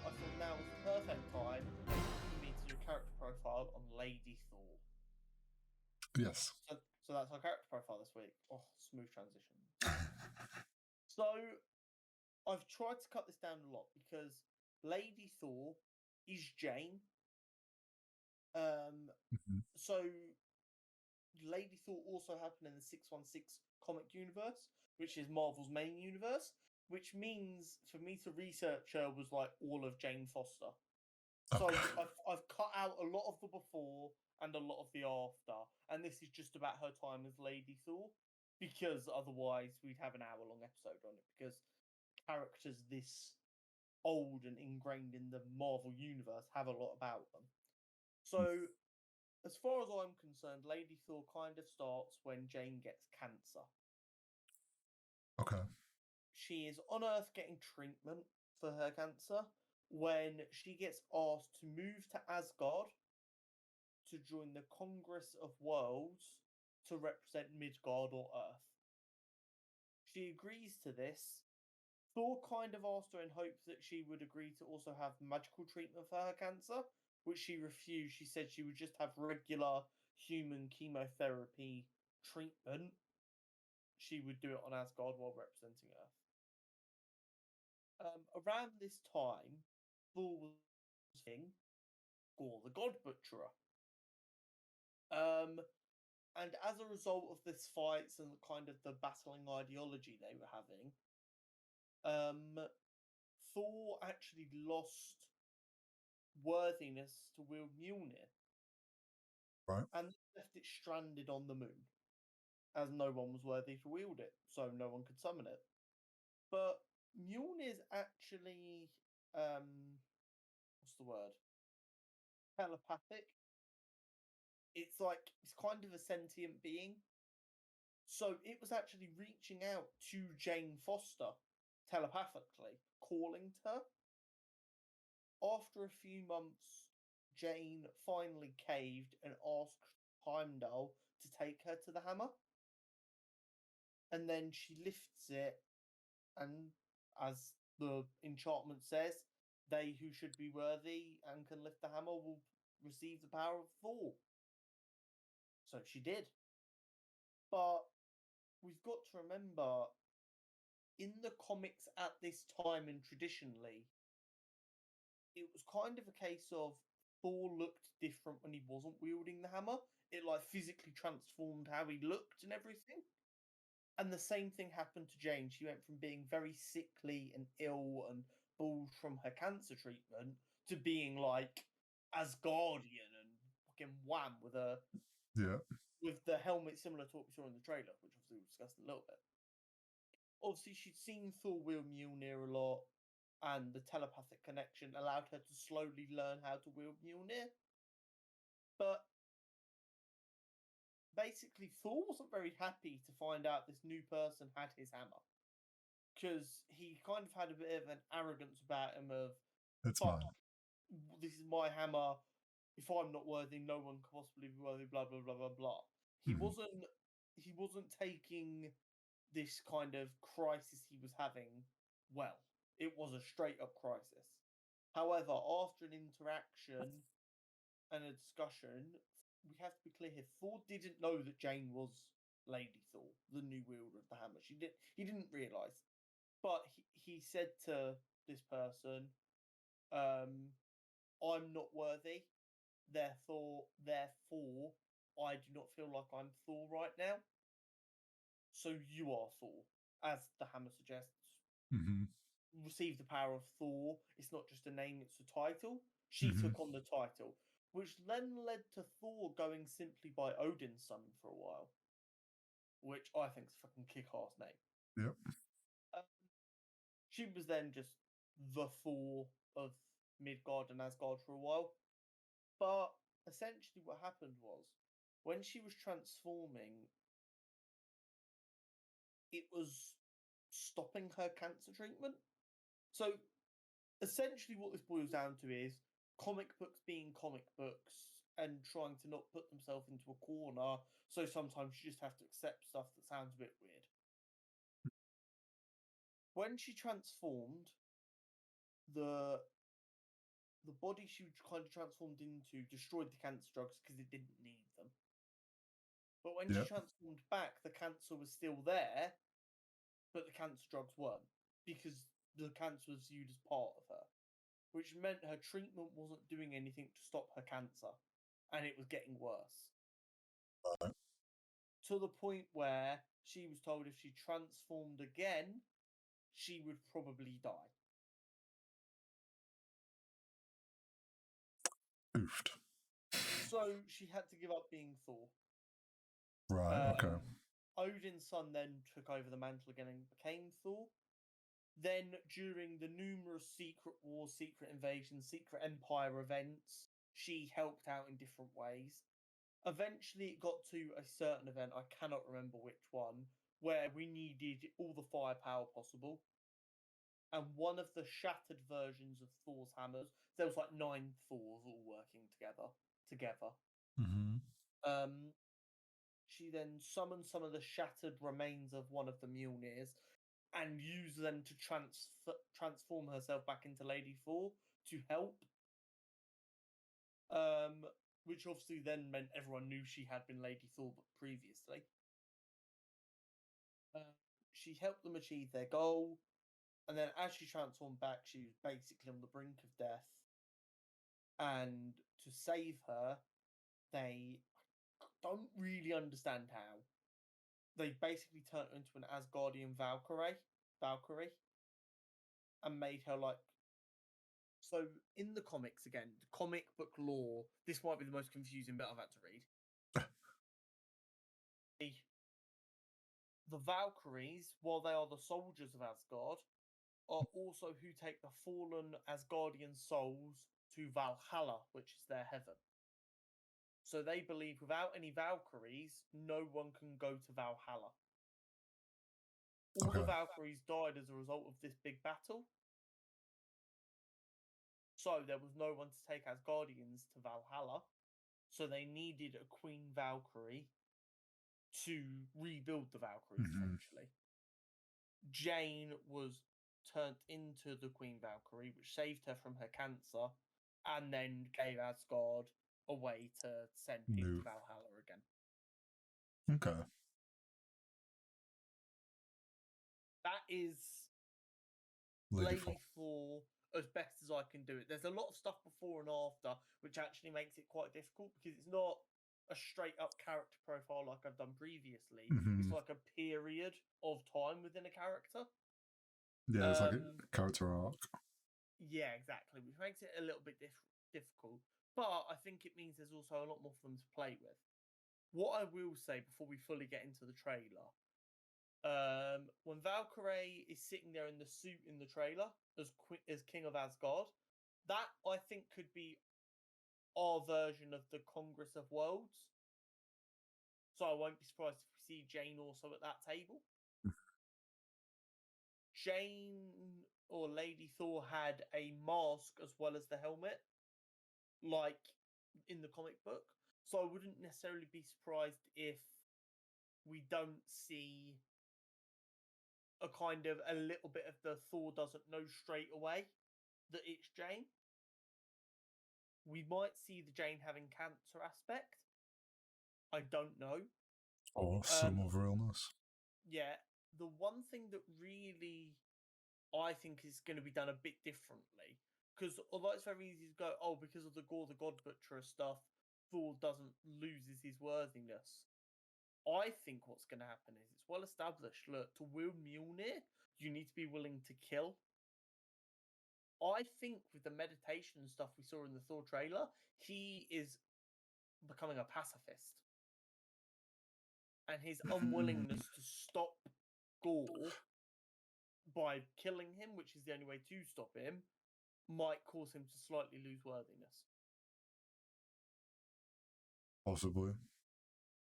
I thought now was the perfect time for me to do a character profile on Lady Thor. Yes. So that's our character profile this week. Oh, smooth transition. So I've tried to cut this down a lot because Lady Thor is Jane. So Lady Thor also happened in the 616 comic universe, which is Marvel's main universe, which means for me to research her was like all of Jane Foster. So I've cut out a lot of the before and a lot of the after, and this is just about her time as Lady Thor, because otherwise we'd have an hour-long episode on it, because characters this old and ingrained in the Marvel universe have a lot about them. So, as far as I'm concerned, Lady Thor kind of starts when Jane gets cancer. Okay. She is on Earth getting treatment for her cancer when she gets asked to move to Asgard to join the Congress of Worlds to represent Midgard or Earth. She agrees to this. Thor kind of asked her in hopes that she would agree to also have magical treatment for her cancer, which she refused. She said she would just have regular human chemotherapy treatment. She would do it on Asgard while representing Earth. Around this time, Thor was king, Gore the God Butcherer. And as a result of this fights and kind of the battling ideology they were having, Thor actually lost worthiness to wield Mjolnir. Right. And left it stranded on the moon, as no one was worthy to wield it, so no one could summon it. But Mjolnir's actually, what's the word? Telepathic. It's kind of a sentient being. So it was actually reaching out to Jane Foster telepathically, calling to her. After a few months, Jane finally caved and asked Heimdall to take her to the hammer. And then she lifts it, and as the enchantment says, they who should be worthy and can lift the hammer will receive the power of Thor. So she did. But we've got to remember, in the comics at this time and traditionally, it was kind of a case of Thor looked different when he wasn't wielding the hammer. It physically transformed how he looked and everything. And the same thing happened to Jane. She went from being very sickly and ill and bald from her cancer treatment to being Asgardian and fucking wham with the helmet similar to what we saw in the trailer, which obviously we discussed in a little bit. Obviously, she'd seen Thor wield Mjolnir a lot, and the telepathic connection allowed her to slowly learn how to wield Mjolnir. But basically, Thor wasn't very happy to find out this new person had his hammer, because he kind of had a bit of an arrogance about him of, it's mine. This is my hammer. If I'm not worthy, no one can possibly be worthy. Blah blah blah blah blah. He wasn't taking this kind of crisis he was having well. It was a straight up crisis. However, after an interaction and a discussion, we have to be clear here. Thor didn't know that Jane was Lady Thor, the new wielder of the hammer. He didn't realise. But he said to this person, I'm not worthy, therefore I do not feel like I'm Thor right now. So you are Thor, as the hammer suggests. Receive the power of Thor. It's not just a name, it's a title. She took on the title, which then led to Thor going simply by Odin's son for a while, which I think is a fucking kick-ass name. Yep. She was then just the Thor of Midgard and Asgard for a while. But essentially what happened was, when she was transforming, it was stopping her cancer treatment. So essentially what this boils down to is comic books being comic books and trying to not put themselves into a corner, so sometimes you just have to accept stuff that sounds a bit weird. When she transformed, the the body she kind of transformed into destroyed the cancer drugs because it didn't need them. But when she transformed back, the cancer was still there, but the cancer drugs weren't, because the cancer was viewed as part of her, which meant her treatment wasn't doing anything to stop her cancer, and it was getting worse. Right. To the point where she was told if she transformed again, she would probably die. Oofed. So she had to give up being Thor. Right, okay. Odin's son then took over the mantle again and became Thor. Then, during the numerous secret wars, secret invasions, secret empire events, she helped out in different ways. Eventually, it got to a certain event, I cannot remember which one, where we needed all the firepower possible. And one of the shattered versions of Thor's hammers, there was like 9 Thors all working together. Mm-hmm. She then summoned some of the shattered remains of one of the Mjolnirs and used them to transform herself back into Lady Thor to help. Which obviously then meant everyone knew she had been Lady Thor previously. She helped them achieve their goal, and then as she transformed back, she was basically on the brink of death. And to save her, they don't really understand how. They basically turned her into an Asgardian Valkyrie, and made her like. So in the comics, again, the comic book lore, this might be the most confusing bit I've had to read. The Valkyries, while they are the soldiers of Asgard, are also who take the fallen Asgardian souls to Valhalla, which is their heaven. So they believe without any Valkyries, no one can go to Valhalla. All the Valkyries died as a result of this big battle. So there was no one to take Asgardians to Valhalla. So they needed a Queen Valkyrie to rebuild the Valkyries, essentially. Jane was turned into the Queen Valkyrie, which saved her from her cancer, and then gave Asgard a way to send people to Valhalla again. Okay. That is Lady Thor as best as I can do it. There's a lot of stuff before and after, which actually makes it quite difficult because it's not a straight up character profile like I've done previously. It's like a period of time within a character. Yeah, it's like a character arc. Yeah, exactly, which makes it a little bit difficult. But I think it means there's also a lot more for them to play with. What I will say before we fully get into the trailer, when Valkyrie is sitting there in the suit in the trailer as King of Asgard, that I think could be our version of the Congress of Worlds. So I won't be surprised if we see Jane also at that table. Jane or Lady Thor had a mask as well as the helmet, like in the comic book. So I wouldn't necessarily be surprised if we don't see a kind of a little bit of the Thor doesn't know straight away that it's Jane. We might see the Jane having cancer aspect. I don't know. Or some other illness. Yeah. The one thing that really I think is going to be done a bit differently, because although it's very easy to go, oh, because of the Gore the God Butcher stuff, Thor doesn't loses his worthiness. I think what's going to happen is it's well established. Look, to wield Mjolnir, you need to be willing to kill. I think with the meditation stuff we saw in the Thor trailer, he is becoming a pacifist. And his unwillingness to stop Gore by killing him, which is the only way to stop him, might cause him to slightly lose worthiness. Possibly.